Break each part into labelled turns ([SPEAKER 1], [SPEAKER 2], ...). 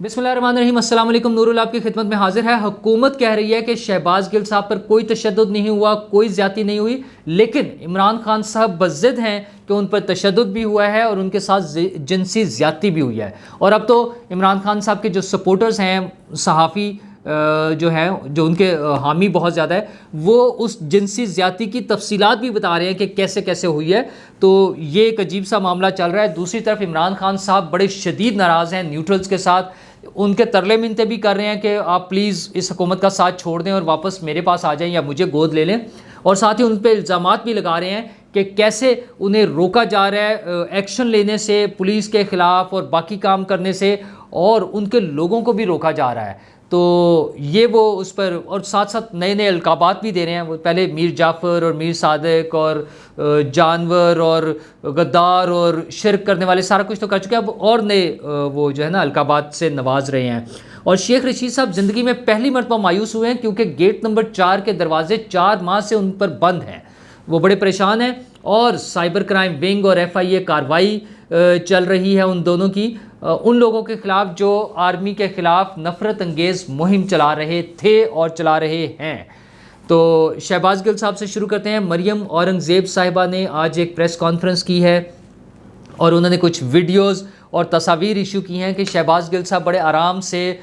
[SPEAKER 1] بسم اللہ الرحمن الرحیم، السلام علیکم، نورل آپ کی خدمت میں حاضر ہے۔ حکومت کہہ رہی ہے کہ شہباز گل صاحب پر کوئی تشدد نہیں ہوا، کوئی زیادتی نہیں ہوئی، لیکن عمران خان صاحب بضد ہیں کہ ان پر تشدد بھی ہوا ہے اور ان کے ساتھ جنسی زیادتی بھی ہوئی ہے۔ اور اب تو عمران خان صاحب کے جو سپورٹرز ہیں، صحافی جو ہیں، جو ان کے حامی بہت زیادہ ہے، وہ اس جنسی زیادتی کی تفصیلات بھی بتا رہے ہیں کہ کیسے کیسے ہوئی ہے۔ تو یہ ایک عجیب سا معاملہ چل رہا ہے۔ دوسری طرف عمران خان صاحب بڑے شدید ناراض ہیں نیوٹرلز کے ساتھ، ان کے ترلے منتیں بھی کر رہے ہیں کہ آپ پلیز اس حکومت کا ساتھ چھوڑ دیں اور واپس میرے پاس آ جائیں یا مجھے گود لے لیں، اور ساتھ ہی ان پہ الزامات بھی لگا رہے ہیں کہ کیسے انہیں روکا جا رہا ہے ایکشن لینے سے، پولیس کے خلاف اور باقی کام کرنے سے، اور ان کے لوگوں کو بھی روکا جا رہا ہے۔ تو یہ وہ اس پر، اور ساتھ ساتھ نئے نئے القابات بھی دے رہے ہیں۔ وہ پہلے میر جعفر اور میر صادق اور جانور اور غدار اور شرک کرنے والے سارا کچھ تو کر چکے ہیں، اب اور نئے وہ جو ہے نا القابات سے نواز رہے ہیں۔ اور شیخ رشید صاحب زندگی میں پہلی مرتبہ مایوس ہوئے ہیں کیونکہ گیٹ نمبر 4 کے دروازے 4 ماہ سے ان پر بند ہیں، وہ بڑے پریشان ہیں، اور سائبر کرائم ونگ اور FIA کارروائی چل رہی ہے ان دونوں کی، ان لوگوں کے خلاف جو آرمی کے خلاف نفرت انگیز مہم چلا رہے تھے اور چلا رہے ہیں۔ تو شہباز گل صاحب سے شروع کرتے ہیں۔ مریم اورنگزیب صاحبہ نے آج ایک پریس کانفرنس کی ہے اور انہوں نے کچھ ویڈیوز اور تصاویر ایشو کی ہیں کہ شہباز گل صاحب بڑے آرام سے،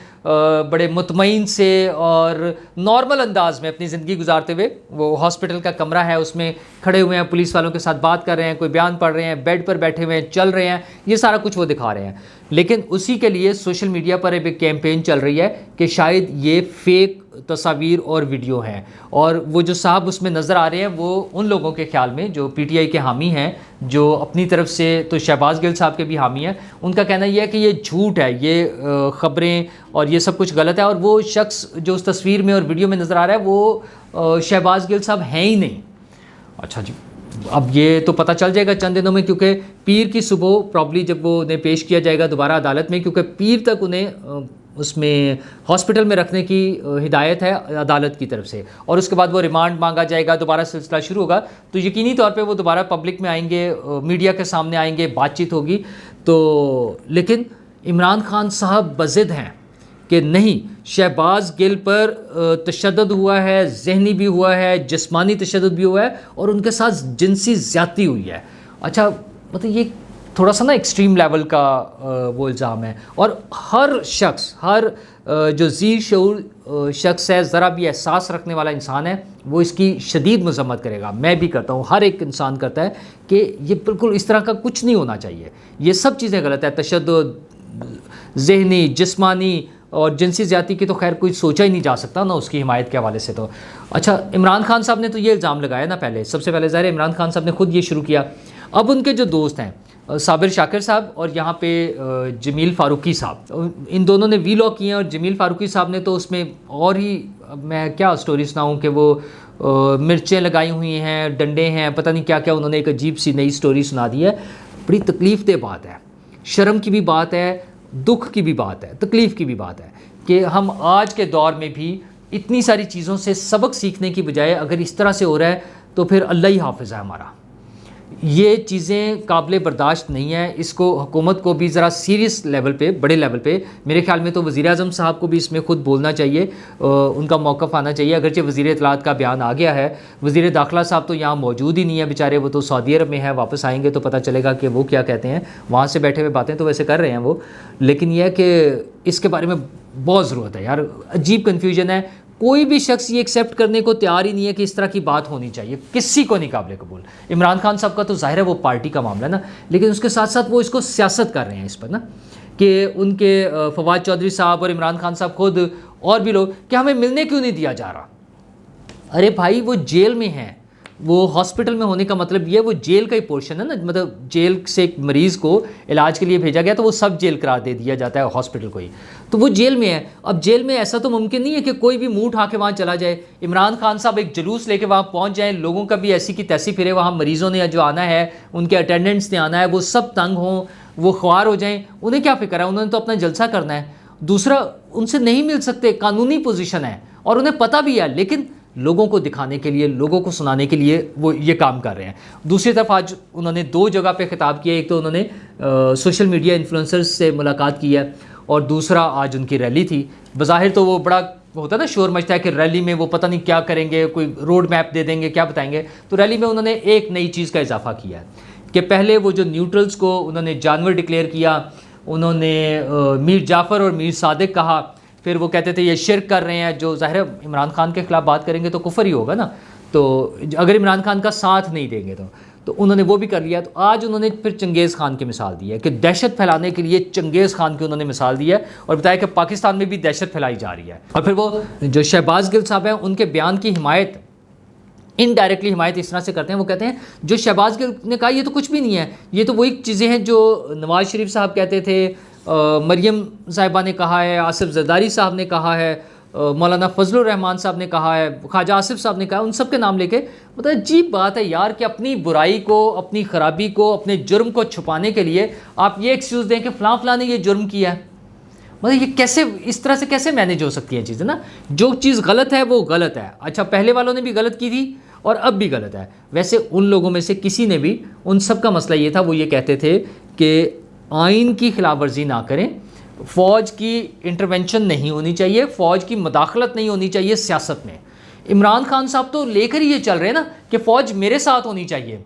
[SPEAKER 1] بڑے مطمئن سے اور نارمل انداز میں اپنی زندگی گزارتے ہوئے، وہ ہاسپٹل کا کمرہ ہے اس میں کھڑے ہوئے ہیں، پولیس والوں کے ساتھ بات کر رہے ہیں، کوئی بیان پڑھ رہے ہیں، بیڈ پر بیٹھے ہوئے ہیں، چل رہے ہیں، یہ سارا کچھ وہ دکھا رہے ہیں۔ لیکن اسی کے لیے سوشل میڈیا پر ایک کیمپین چل رہی ہے کہ شاید یہ فیک تصاویر اور ویڈیو ہیں، اور وہ جو صاحب اس میں نظر آ رہے ہیں وہ ان لوگوں کے خیال میں جو PTI کے حامی ہیں، جو اپنی طرف سے تو شہباز گل صاحب کے بھی حامی ہیں، ان کا کہنا یہ ہے کہ یہ جھوٹ ہے، یہ خبریں اور یہ سب کچھ غلط ہے، اور وہ شخص جو اس تصویر میں اور ویڈیو میں نظر آ رہا ہے وہ شہباز گل صاحب ہیں ہی نہیں۔ اچھا جی، اب یہ تو پتہ چل جائے گا چند دنوں میں، کیونکہ پیر کی صبح پرابلی جب وہ انہیں پیش کیا جائے گا دوبارہ عدالت میں، کیونکہ پیر تک انہیں اس میں ہاسپٹل میں رکھنے کی ہدایت ہے عدالت کی طرف سے، اور اس کے بعد وہ ریمانڈ مانگا جائے گا، دوبارہ سلسلہ شروع ہوگا، تو یقینی طور پہ وہ دوبارہ پبلک میں آئیں گے، میڈیا کے سامنے آئیں گے، بات چیت ہوگی۔ تو لیکن عمران خان صاحب بضد ہیں کہ نہیں، شہباز گل پر تشدد ہوا ہے، ذہنی بھی ہوا ہے، جسمانی تشدد بھی ہوا ہے، اور ان کے ساتھ جنسی زیادتی ہوئی ہے۔ اچھا، مطلب یہ تھوڑا سا نا ایکسٹریم لیول کا وہ الزام ہے، اور ہر شخص، ہر جو ذی شعور شخص ہے، ذرا بھی احساس رکھنے والا انسان ہے، وہ اس کی شدید مذمت کرے گا۔ میں بھی کرتا ہوں، ہر ایک انسان کرتا ہے کہ یہ بالکل اس طرح کا کچھ نہیں ہونا چاہیے، یہ سب چیزیں غلط ہے۔ تشدد، ذہنی، جسمانی اور جنسی زیادتی کی تو خیر کوئی سوچا ہی نہیں جا سکتا نا اس کی حمایت کے حوالے سے۔ تو اچھا، عمران خان صاحب نے تو یہ الزام لگایا نا، سب سے پہلے ظاہر ہے عمران خان صاحب نے خود یہ شروع کیا۔ اب ان کے جو دوست ہیں صابر شاکر صاحب اور یہاں پہ جمیل فاروقی صاحب، ان دونوں نے وی لاگ کیے ہیں، اور جمیل فاروقی صاحب نے تو اس میں اور ہی، میں کیا سٹوری سناؤں کہ وہ مرچیں لگائی ہوئی ہیں، ڈنڈے ہیں، پتہ نہیں کیا کیا، انہوں نے ایک عجیب سی نئی سٹوری سنا دی ہے۔ بڑی تکلیف دہ بات ہے، شرم کی بھی بات ہے، دکھ کی بھی بات ہے، تکلیف کی بھی بات ہے کہ ہم آج کے دور میں بھی اتنی ساری چیزوں سے سبق سیکھنے کی بجائے اگر اس طرح سے ہو رہا ہے تو پھر اللہ ہی حافظ ہے ہمارا۔ یہ چیزیں قابل برداشت نہیں ہیں، اس کو حکومت کو بھی ذرا سیریس لیول پہ، بڑے لیول پہ، میرے خیال میں تو وزیر اعظم صاحب کو بھی اس میں خود بولنا چاہیے، ان کا موقف آنا چاہیے۔ اگرچہ وزیر اطلاعات کا بیان آ گیا ہے، وزیر داخلہ صاحب تو یہاں موجود ہی نہیں ہے بیچارے، وہ تو سعودی عرب میں ہے، واپس آئیں گے تو پتہ چلے گا کہ وہ کیا کہتے ہیں، وہاں سے بیٹھے ہوئے باتیں تو ویسے کر رہے ہیں وہ، لیکن یہ ہے کہ اس کے بارے میں بہت ضرورت ہے یار، عجیب کنفیوژن ہے۔ کوئی بھی شخص یہ ایکسیپٹ کرنے کو تیار ہی نہیں ہے کہ اس طرح کی بات ہونی چاہیے، کسی کو نہیں قابل قبول۔ عمران خان صاحب کا تو ظاہر ہے وہ پارٹی کا معاملہ ہے نا، لیکن اس کے ساتھ ساتھ وہ اس کو سیاست کر رہے ہیں اس پر نا، کہ ان کے فواد چودھری صاحب اور عمران خان صاحب خود اور بھی لوگ کہ ہمیں ملنے کیوں نہیں دیا جا رہا۔ ارے بھائی، وہ جیل میں ہیں، وہ ہاسپٹل میں ہونے کا مطلب یہ ہے وہ جیل کا ہی پورشن ہے نا، مطلب جیل سے ایک مریض کو علاج کے لیے بھیجا گیا تو وہ سب جیل قرار دے دیا جاتا ہے ہاسپٹل کو ہی، تو وہ جیل میں ہے۔ اب جیل میں ایسا تو ممکن نہیں ہے کہ کوئی بھی منہ اٹھا کے وہاں چلا جائے۔ عمران خان صاحب ایک جلوس لے کے وہاں پہنچ جائیں، لوگوں کا بھی ایسی کی تیسی پھرے، وہاں مریضوں نے جو آنا ہے، ان کے اٹینڈنٹس نے آنا ہے، وہ سب تنگ ہوں، وہ خوار ہو جائیں، انہیں کیا فکر ہے، انہوں نے تو اپنا جلسہ کرنا ہے۔ دوسرا، ان سے نہیں مل سکتے، قانونی پوزیشن ہے اور انہیں پتہ بھی ہے، لیکن لوگوں کو دکھانے کے لیے، لوگوں کو سنانے کے لیے وہ یہ کام کر رہے ہیں۔ دوسری طرف آج انہوں نے 2 جگہ پہ خطاب کیا، ایک تو انہوں نے سوشل میڈیا انفلوئنسرز سے ملاقات کی ہے، اور دوسرا آج ان کی ریلی تھی. بظاہر تو وہ بڑا ہوتا ہے نا شور مچتا ہے کہ ریلی میں وہ پتہ نہیں کیا کریں گے, کوئی روڈ میپ دے دیں گے, کیا بتائیں گے. تو ریلی میں انہوں نے ایک نئی چیز کا اضافہ کیا ہے کہ پہلے وہ جو نیوٹرلز کو انہوں نے جانور ڈکلیئر کیا, انہوں نے میر جعفر اور میر صادق کہا, پھر وہ کہتے تھے یہ شرک کر رہے ہیں, جو ظاہر عمران خان کے خلاف بات کریں گے تو کفر ہی ہوگا نا, تو اگر عمران خان کا ساتھ نہیں دیں گے تو انہوں نے وہ بھی کر لیا. تو آج انہوں نے پھر چنگیز خان کی مثال دی ہے کہ دہشت پھیلانے کے لیے چنگیز خان کی انہوں نے مثال دی ہے اور بتایا کہ پاکستان میں بھی دہشت پھیلائی جا رہی ہے. اور پھر وہ جو شہباز گل صاحب ہیں ان کے بیان کی حمایت, انڈائریکٹلی حمایت اس طرح سے کرتے ہیں, وہ کہتے ہیں جو شہباز گل نے کہا یہ تو کچھ بھی نہیں ہے, یہ تو وہی چیزیں ہیں جو نواز شریف صاحب کہتے تھے, مریم صاحبہ نے کہا ہے, آصف زرداری صاحب نے کہا ہے, مولانا فضل الرحمان صاحب نے کہا ہے, خواجہ آصف صاحب نے کہا, ان سب کے نام لے کے. مطلب عجیب بات ہے یار کہ اپنی برائی کو, اپنی خرابی کو, اپنے جرم کو چھپانے کے لیے آپ یہ ایکسکیوز دیں کہ فلاں فلاں نے یہ جرم کیا ہے. مطلب یہ کیسے, اس طرح سے کیسے مینیج ہو سکتی ہیں چیزیں نا. جو چیز غلط ہے وہ غلط ہے. اچھا پہلے والوں نے بھی غلط کی تھی اور اب بھی غلط ہے. ویسے ان لوگوں میں سے کسی نے بھی, ان سب کا مسئلہ یہ تھا, وہ یہ کہتے تھے کہ آئین کی خلاف ورزی نہ کریں, فوج کی انٹرونشن نہیں ہونی چاہیے, فوج کی مداخلت نہیں ہونی چاہیے سیاست میں. عمران خان صاحب تو لے کر ہی یہ چل رہے ہیں نا کہ فوج میرے ساتھ ہونی چاہیے.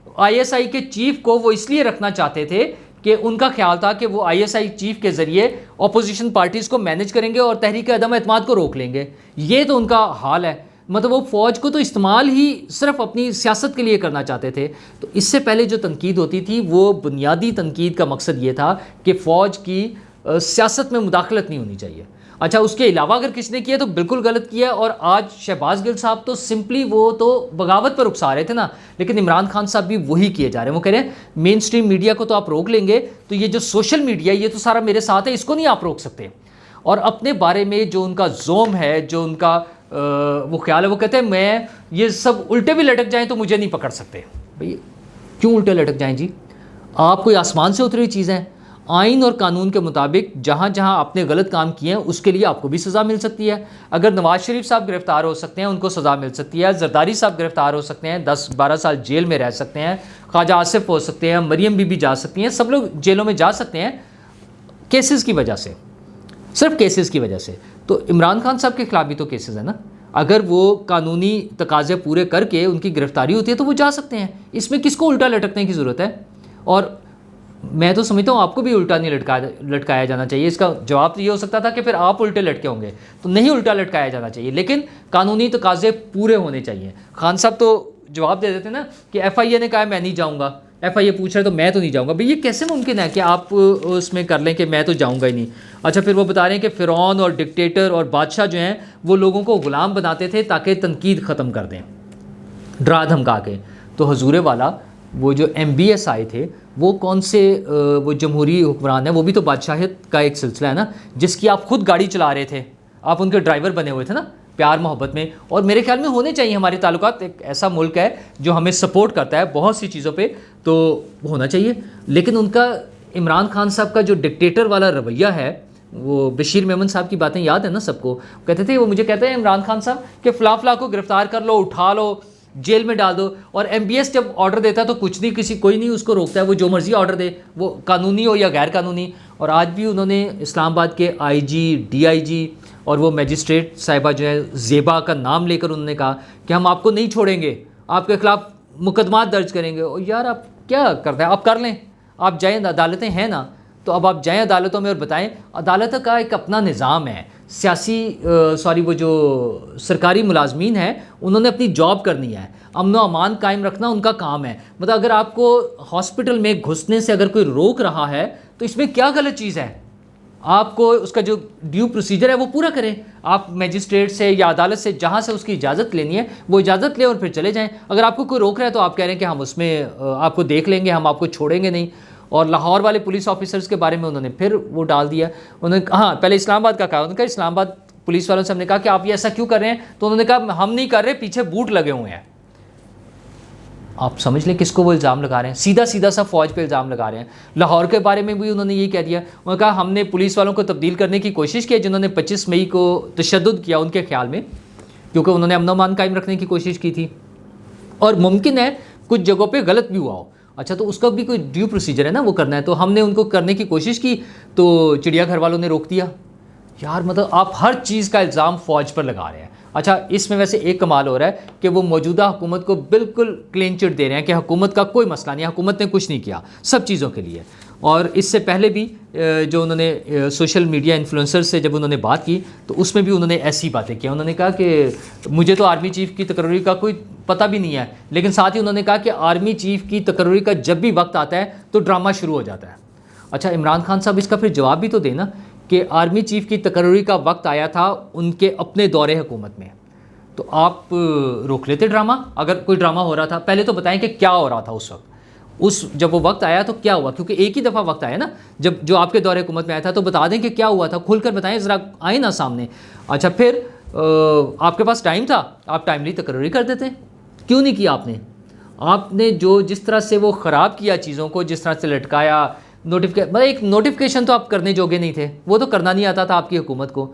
[SPEAKER 1] آئی ایس آئی کے چیف کو وہ اس لیے رکھنا چاہتے تھے کہ ان کا خیال تھا کہ وہ آئی ایس آئی چیف کے ذریعے اپوزیشن پارٹیز کو مینیج کریں گے اور تحریک عدم اعتماد کو روک لیں گے. یہ تو ان کا حال ہے. مطلب وہ فوج کو تو استعمال ہی صرف اپنی سیاست کے لیے کرنا چاہتے تھے. تو اس سے پہلے جو تنقید ہوتی تھی وہ بنیادی تنقید کا مقصد یہ تھا کہ فوج کی سیاست میں مداخلت نہیں ہونی چاہیے. اچھا اس کے علاوہ اگر کسی نے کیا تو بالکل غلط کیا. اور آج شہباز گل صاحب تو سمپلی وہ تو بغاوت پر اکسا رہے تھے نا, لیکن عمران خان صاحب بھی وہی کیے جا رہے ہیں. وہ کہہ رہے ہیں مین اسٹریم میڈیا کو تو آپ روک لیں گے, تو یہ جو سوشل میڈیا یہ تو سارا میرے ساتھ ہے, اس کو نہیں آپ روک سکتے. اور اپنے بارے میں جو ان کا زوم ہے, جو ان کا وہ خیال ہے, وہ کہتے ہیں میں یہ سب الٹے بھی لٹک جائیں تو مجھے نہیں پکڑ سکتے. بھئی کیوں الٹے لٹک جائیں جی؟ آپ کوئی آسمان سے اتری چیز ہیں. آئین اور قانون کے مطابق جہاں جہاں آپ نے غلط کام کیے ہیں اس کے لیے آپ کو بھی سزا مل سکتی ہے. اگر نواز شریف صاحب گرفتار ہو سکتے ہیں ان کو سزا مل سکتی ہے, زرداری صاحب گرفتار ہو سکتے ہیں 10-12 سال جیل میں رہ سکتے ہیں, خواجہ آصف ہو سکتے ہیں, مریم بی جا سکتی ہیں, سب لوگ جیلوں میں جا سکتے ہیں کیسز کی وجہ سے, صرف کیسز کی وجہ سے. تو عمران خان صاحب کے خلاف بھی تو کیسز ہیں نا. اگر وہ قانونی تقاضے پورے کر کے ان کی گرفتاری ہوتی ہے تو وہ جا سکتے ہیں. اس میں کس کو الٹا لٹکنے کی ضرورت ہے؟ اور میں تو سمجھتا ہوں آپ کو بھی الٹا نہیں لٹکایا جانا چاہیے. اس کا جواب تو یہ ہو سکتا تھا کہ پھر آپ الٹے لٹکے ہوں گے, تو نہیں الٹا لٹکایا جانا چاہیے, لیکن قانونی تقاضے پورے ہونے چاہیے. خان صاحب تو جواب دے دیتے نا کہ ایف آئی اے نے کہا میں نہیں جاؤں گا, ایف آئی اے پوچھ رہا ہے تو میں تو نہیں جاؤں گا. بھئی یہ کیسے ممکن ہے کہ آپ اس میں کر لیں کہ میں تو جاؤں گا ہی نہیں. اچھا پھر وہ بتا رہے ہیں کہ فرعون اور ڈکٹیٹر اور بادشاہ جو ہیں وہ لوگوں کو غلام بناتے تھے تاکہ تنقید ختم کر دیں, ڈرا دھمکا کے. تو حضور والا وہ جو ایم بی ایس آئے تھے وہ کون سے وہ جمہوری حکمران ہیں, وہ بھی تو بادشاہت کا ایک سلسلہ ہے نا, جس کی آپ خود گاڑی چلا رہے تھے, آپ ان کے ڈرائیور بنے ہوئے تھے نا پیار محبت میں. اور میرے خیال میں ہونے چاہیے ہمارے تعلقات, ایک ایسا ملک ہے جو ہمیں سپورٹ کرتا ہے بہت سی چیزوں پہ, تو ہونا چاہیے. لیکن ان کا عمران خان صاحب کا جو ڈکٹیٹر والا رویہ ہے, وہ بشیر میمن صاحب کی باتیں یاد ہیں نا سب کو, کہتے تھے, وہ مجھے کہتے ہیں عمران خان صاحب کہ فلاں فلاں کو گرفتار کر لو, اٹھا لو, جیل میں ڈال دو. اور ایم بی ایس جب آرڈر دیتا ہے تو کچھ نہیں, کوئی نہیں اس کو روکتا ہے, وہ جو مرضی آرڈر دے, وہ قانونی ہو یا غیر قانونی. اور آج بھی انہوں نے اسلام آباد کے آئی جی, ڈی آئی جی اور وہ میجسٹریٹ صاحبہ جو ہے زیبا کا نام لے کر انہوں نے کہا کہ ہم آپ کو نہیں چھوڑیں گے, آپ کے خلاف مقدمات درج کریں گے. اور یار آپ کیا کرتے ہیں, آپ کر لیں, آپ جائیں, عدالتیں ہیں نا, تو اب آپ جائیں عدالتوں میں اور بتائیں. عدالت کا ایک اپنا نظام ہے, سیاسی وہ جو سرکاری ملازمین ہیں انہوں نے اپنی جاب کرنی ہے, امن و امان قائم رکھنا ان کا کام ہے. مطلب اگر آپ کو ہاسپٹل میں گھسنے سے اگر کوئی روک رہا ہے تو اس میں کیا غلط چیز ہے؟ آپ کو اس کا جو ڈیو پروسیجر ہے وہ پورا کریں. آپ میجسٹریٹ سے یا عدالت سے جہاں سے اس کی اجازت لینی ہے وہ اجازت لیں اور پھر چلے جائیں. اگر آپ کو کوئی روک رہا ہے تو آپ کہہ رہے ہیں کہ ہم اس میں آپ کو دیکھ لیں گے, ہم آپ کو چھوڑیں گے نہیں. اور لاہور والے پولیس آفیسرز کے بارے میں انہوں نے پھر وہ ڈال دیا, انہوں نے ہاں پہلے اسلام آباد کا کہا, انہوں نے کہا اسلام آباد پولیس والوں سے ہم نے کہا کہ آپ یہ ایسا کیوں کر رہے ہیں, تو انہوں نے کہا ہم نہیں کر رہے, پیچھے بوٹ لگے ہوئے ہیں. آپ سمجھ لیں کس کو وہ الزام لگا رہے ہیں, سیدھا سیدھا سا فوج پہ الزام لگا رہے ہیں. لاہور کے بارے میں بھی انہوں نے یہ کہہ دیا, انہوں نے کہا ہم نے پولیس والوں کو تبدیل کرنے کی کوشش کی جنہوں نے 25 مئی کو تشدد کیا ان کے خیال میں, کیونکہ انہوں نے امن و امان قائم رکھنے کی کوشش کی تھی, اور ممکن ہے کچھ جگہوں پہ غلط بھی ہوا ہو. اچھا تو اس کا بھی کوئی ڈیو پروسیجر ہے نا، وہ کرنا ہے. تو ہم نے ان کو کرنے کی کوشش کی تو چڑیا گھر والوں نے روک دیا. یار مطلب آپ ہر چیز کا الزام فوج پر لگا رہے ہیں. اچھا اس میں ویسے ایک کمال ہو رہا ہے کہ وہ موجودہ حکومت کو بالکل کلین چٹ دے رہے ہیں کہ حکومت کا کوئی مسئلہ نہیں، حکومت نے کچھ نہیں کیا سب چیزوں کے لیے. اور اس سے پہلے بھی جو انہوں نے سوشل میڈیا انفلوئنسر سے جب انہوں نے بات کی تو اس میں بھی انہوں نے ایسی باتیں کی. انہوں نے کہا کہ مجھے تو آرمی چیف کی تقرری کا کوئی پتہ بھی نہیں ہے، لیکن ساتھ ہی انہوں نے کہا کہ آرمی چیف کی تقرری کا جب بھی وقت آتا ہے تو ڈرامہ شروع ہو جاتا ہے. اچھا عمران خان صاحب اس کا پھر جواب بھی تو دینا کہ آرمی چیف کی تقرری کا وقت آیا تھا ان کے اپنے دور حکومت میں، تو آپ روک لیتے ڈرامہ. اگر کوئی ڈرامہ ہو رہا تھا پہلے تو بتائیں کہ کیا ہو رہا تھا اس وقت، جب وہ وقت آیا تو کیا ہوا، کیونکہ ایک ہی دفعہ وقت آیا نا جب جو آپ کے دور حکومت میں آیا تھا، تو بتا دیں کہ کیا ہوا تھا، کھل کر بتائیں ذرا، آئیں نا سامنے. اچھا پھر آپ کے پاس ٹائم تھا، آپ ٹائملی تقرری کر دیتے، کیوں نہیں کیا آپ نے جس طرح سے وہ خراب کیا چیزوں کو، جس طرح سے لٹکایا، مطلب ایک نوٹیفیکیشن تو آپ کرنے جوگے نہیں تھے، وہ تو کرنا نہیں آتا تھا آپ کی حکومت کو،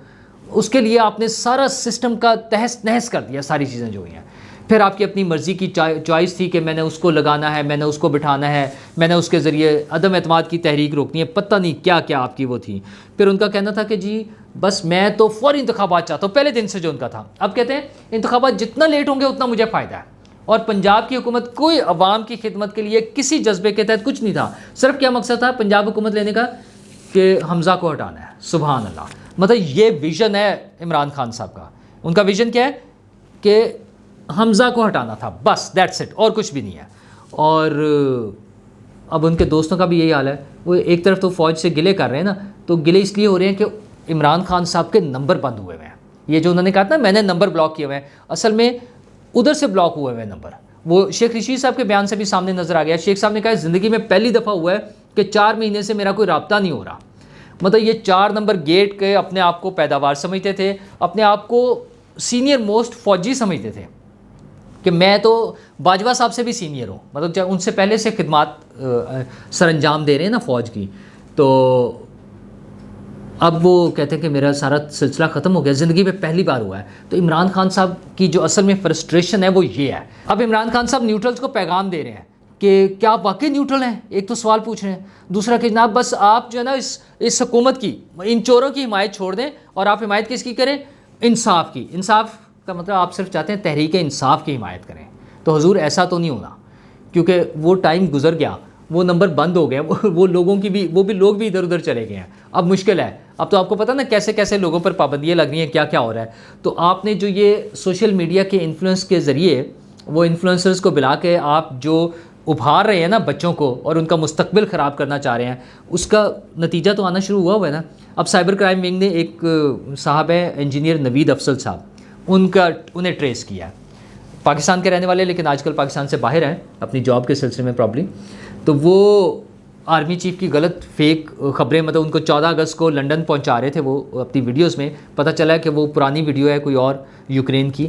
[SPEAKER 1] اس کے لیے آپ نے سارا سسٹم کا تہس نہس کر دیا، ساری چیزیں جو ہوئی ہیں. پھر آپ کی اپنی مرضی کی چوائس تھی کہ میں نے اس کو لگانا ہے، میں نے اس کو بٹھانا ہے، میں نے اس کے ذریعے عدم اعتماد کی تحریک روکنی ہے، پتہ نہیں کیا کیا آپ کی وہ تھی. پھر ان کا کہنا تھا کہ جی بس میں تو فوری انتخابات چاہتا ہوں، پہلے دن سے جو ان کا تھا. اب کہتے ہیں انتخابات جتنا لیٹ ہوں گے اتنا مجھے فائدہ ہے. اور پنجاب کی حکومت کوئی عوام کی خدمت کے لیے کسی جذبے کے تحت کچھ نہیں تھا، صرف کیا مقصد تھا پنجاب حکومت لینے کا کہ حمزہ کو ہٹانا ہے. سبحان اللہ، مطلب یہ ویژن ہے عمران خان صاحب کا. ان کا ویژن کیا ہے کہ حمزہ کو ہٹانا تھا، بس دیٹس اٹ، اور کچھ بھی نہیں ہے. اور اب ان کے دوستوں کا بھی یہی حال ہے. وہ ایک طرف تو فوج سے گلے کر رہے ہیں نا، تو گلے اس لیے ہو رہے ہیں کہ عمران خان صاحب کے نمبر بند ہوئے ہوئے ہیں. یہ جو انہوں نے کہا تھا میں نے نمبر بلاک کیے ہوئے ہیں، اصل میں ادھر سے بلاک ہوئے ہوئے ہیں نمبر. وہ شیخ رشید صاحب کے بیان سے بھی سامنے نظر آ گیا. شیخ صاحب نے کہا زندگی میں پہلی دفعہ ہوا ہے کہ 4 مہینے سے میرا کوئی رابطہ نہیں ہو رہا. مطلب یہ 4 نمبر گیٹ کے اپنے آپ کو پیداوار سمجھتے تھے، اپنے آپ کو سینئر موسٹ فوجی سمجھتے تھے کہ میں تو باجوہ صاحب سے بھی سینئر ہوں، مطلب ان سے پہلے سے خدمات سر انجام دے رہے ہیں نا فوج کی. تو اب وہ کہتے ہیں کہ میرا سارا سلسلہ ختم ہو گیا، زندگی میں پہلی بار ہوا ہے. تو عمران خان صاحب کی جو اصل میں فرسٹریشن ہے وہ یہ ہے. اب عمران خان صاحب نیوٹرلز کو پیغام دے رہے ہیں کہ کیا آپ واقعی نیوٹرل ہیں. ایک تو سوال پوچھ رہے ہیں، دوسرا کہ جناب بس آپ جو ہے نا اس حکومت کی ان چوروں کی حمایت چھوڑ دیں اور آپ حمایت کس کی کریں، انصاف کی. انصاف کا مطلب آپ صرف چاہتے ہیں تحریک انصاف کی حمایت کریں. تو حضور ایسا تو نہیں ہونا، کیونکہ وہ ٹائم گزر گیا، وہ نمبر بند ہو گئے، وہ لوگوں کی بھی وہ بھی لوگ بھی ادھر ادھر چلے گئے ہیں. اب مشکل ہے، اب تو آپ کو پتہ نا کیسے کیسے لوگوں پر پابندیاں لگ رہی ہیں، کیا کیا ہو رہا ہے. تو آپ نے جو یہ سوشل میڈیا کے انفلوئنس کے ذریعے وہ انفلوئنسرز کو بلا کے آپ جو ابھار رہے ہیں نا بچوں کو اور ان کا مستقبل خراب کرنا چاہ رہے ہیں، اس کا نتیجہ تو آنا شروع ہوا ہے نا. اب سائبر کرائم ونگ نے ایک صاحب ہے انجینئر نوید افضل صاحب، انہیں ٹریس کیا ہے. پاکستان کے رہنے والے لیکن آج کل پاکستان سے باہر ہیں اپنی جاب کے سلسلے میں پرابلی. تو وہ آرمی چیف کی غلط فیک خبریں، مطلب ان کو 14 اگست کو لنڈن پہنچا رہے تھے وہ اپنی ویڈیوز میں، پتہ چلا ہے کہ وہ پرانی ویڈیو ہے کوئی اور یوکرین کی.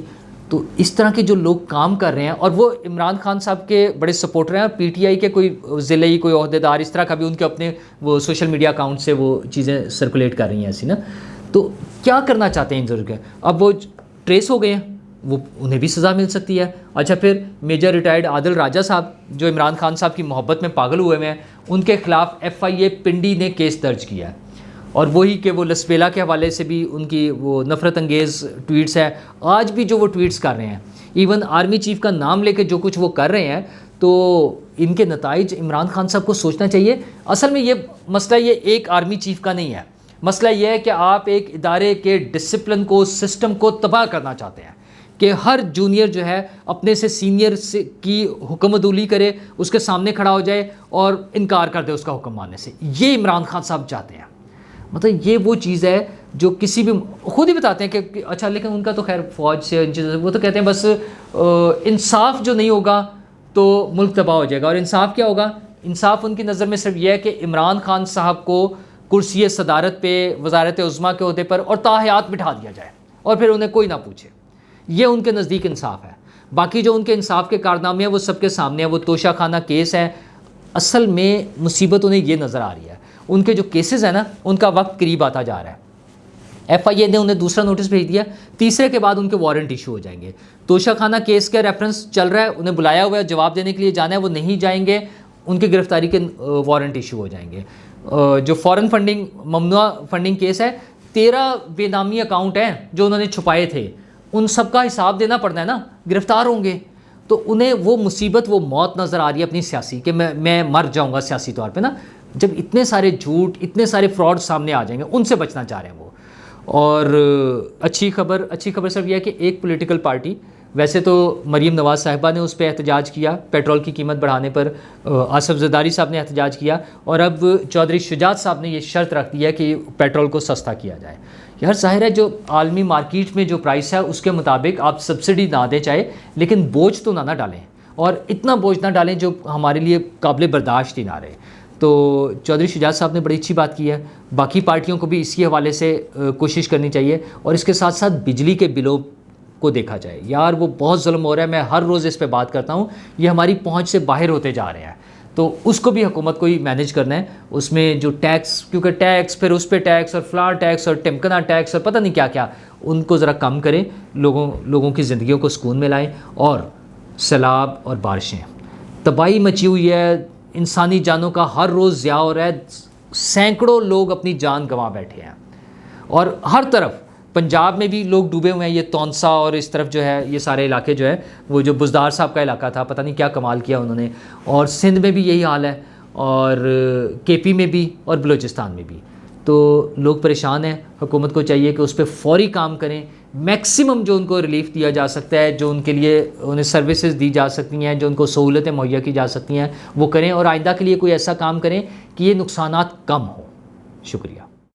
[SPEAKER 1] تو اس طرح کے جو لوگ کام کر رہے ہیں، اور وہ عمران خان صاحب کے بڑے سپورٹر ہیں، اور پی ٹی آئی کے کوئی ضلعی کوئی عہدیدار اس طرح کا بھی ان کے اپنے وہ سوشل میڈیا اکاؤنٹ سے وہ چیزیں سرکولیٹ کر رہی ہیں ایسی نا. تو کیا کرنا چاہتے ہیں ان ضرور کے؟ اب وہ ٹریس ہو گئے ہیں، وہ انہیں بھی سزا مل سکتی ہے. اچھا پھر میجر ریٹائرڈ عادل راجہ صاحب جو عمران خان صاحب کی محبت میں پاگل ہوئے ہیں، ان کے خلاف ایف آئی اے پنڈی نے کیس درج کیا ہے. اور وہی کہ وہ لسبیلا کے حوالے سے بھی ان کی وہ نفرت انگیز ٹویٹس ہے. آج بھی جو وہ ٹویٹس کر رہے ہیں، ایون آرمی چیف کا نام لے کے جو کچھ وہ کر رہے ہیں، تو ان کے نتائج عمران خان صاحب کو سوچنا چاہیے. اصل میں یہ مسئلہ یہ ایک آرمی چیف کا نہیں ہے، مسئلہ یہ ہے کہ آپ ایک ادارے کے ڈسپلن کو، سسٹم کو تباہ کرنا چاہتے ہیں کہ ہر جونیئر جو ہے اپنے سے سینئر کی حکم عدولی کرے، اس کے سامنے کھڑا ہو جائے اور انکار کر دے اس کا حکم ماننے سے. یہ عمران خان صاحب چاہتے ہیں. مطلب یہ وہ چیز ہے جو کسی بھی خود ہی بتاتے ہیں کہ اچھا، لیکن ان کا تو خیر فوج سے ان چیزوں سے وہ تو کہتے ہیں بس انصاف جو نہیں ہوگا تو ملک تباہ ہو جائے گا. اور انصاف کیا ہوگا؟ انصاف ان کی نظر میں صرف یہ ہے کہ عمران خان صاحب کو کرسی صدارت پہ، وزارت عظمیٰ کے عہدے پر اور تاحیات بٹھا دیا جائے اور پھر انہیں کوئی نہ پوچھے. یہ ان کے نزدیک انصاف ہے. باقی جو ان کے انصاف کے کارنامے ہیں وہ سب کے سامنے ہیں. وہ توشہ خانہ کیس ہے، اصل میں مصیبت انہیں یہ نظر آ رہی ہے، ان کے جو کیسز ہیں نا ان کا وقت قریب آتا جا رہا ہے. ایف آئی اے نے انہیں دوسرا نوٹس بھیج دیا، تیسرے کے بعد ان کے وارنٹ ایشو ہو جائیں گے. توشہ خانہ کیس کا ریفرنس چل رہا ہے، انہیں بلایا ہوا ہے جواب دینے کے لیے جانا ہے، وہ نہیں جائیں گے. ان کی گرفتاری کے وارنٹ ایشو ہو جائیں گے. جو فورن فنڈنگ ممنوع فنڈنگ کیس ہے, 13 بے نامی اکاؤنٹ ہیں جو انہوں نے چھپائے تھے, ان سب کا حساب دینا پڑنا ہے نا, گرفتار ہوں گے. تو انہیں وہ مصیبت, وہ موت نظر آ رہی ہے اپنی سیاسی, کہ میں مر جاؤں گا سیاسی طور پہ نا, جب اتنے سارے جھوٹ, اتنے سارے فراڈ سامنے آ جائیں گے. ان سے بچنا چاہ رہے ہیں وہ. اور اچھی خبر صرف یہ ہے کہ ایک پولیٹیکل پارٹی, ویسے تو مریم نواز صاحبہ نے اس پہ احتجاج کیا, پیٹرول کی قیمت بڑھانے پر آصف زرداری صاحب نے احتجاج کیا, اور اب چودھری شجاعت صاحب نے یہ شرط رکھ دی ہے کہ پیٹرول کو سستا کیا جائے. یار ظاہر ہے جو عالمی مارکیٹ میں جو پرائس ہے اس کے مطابق آپ سبسڈی نہ دیں چاہے, لیکن بوجھ تو نہ ڈالیں, اور اتنا بوجھ نہ ڈالیں جو ہمارے لیے قابل برداشت ہی نہ رہے. تو چودھری شجاعت صاحب نے بڑی اچھی بات کی ہے. باقی پارٹیوں کو بھی اسی حوالے سے کوشش کرنی چاہیے, اور اس کے ساتھ ساتھ بجلی کے بلوں کو دیکھا جائے. یار وہ بہت ظلم ہو رہا ہے, میں ہر روز اس پہ بات کرتا ہوں, یہ ہماری پہنچ سے باہر ہوتے جا رہے ہیں. تو اس کو بھی حکومت کو ہی مینیج کرنا ہے. اس میں جو ٹیکس, کیونکہ ٹیکس, پھر اس پہ ٹیکس, اور فلاں ٹیکس, اور ٹمکنا ٹیکس, اور پتہ نہیں کیا کیا, ان کو ذرا کم کریں, لوگوں کی زندگیوں کو سکون میں لائیں. اور سیلاب اور بارشیں, تباہی مچی ہوئی ہے, انسانی جانوں کا ہر روز ضیاع ہو رہا ہے, سینکڑوں لوگ اپنی جان گنوا بیٹھے ہیں, اور ہر طرف پنجاب میں بھی لوگ ڈوبے ہوئے ہیں. یہ تونسا اور اس طرف جو ہے یہ سارے علاقے جو ہے, وہ جو بزدار صاحب کا علاقہ تھا, پتہ نہیں کیا کمال کیا انہوں نے, اور سندھ میں بھی یہی حال ہے, اور کے پی میں بھی, اور بلوچستان میں بھی. تو لوگ پریشان ہیں. حکومت کو چاہیے کہ اس پہ فوری کام کریں, میکسیمم جو ان کو ریلیف دیا جا سکتا ہے, جو ان کے لیے انہیں سروسز دی جا سکتی ہیں, جو ان کو سہولتیں مہیا کی جا سکتی ہیں, وہ کریں, اور آئندہ کے لیے کوئی ایسا کام کریں کہ یہ نقصانات کم ہوں. شکریہ.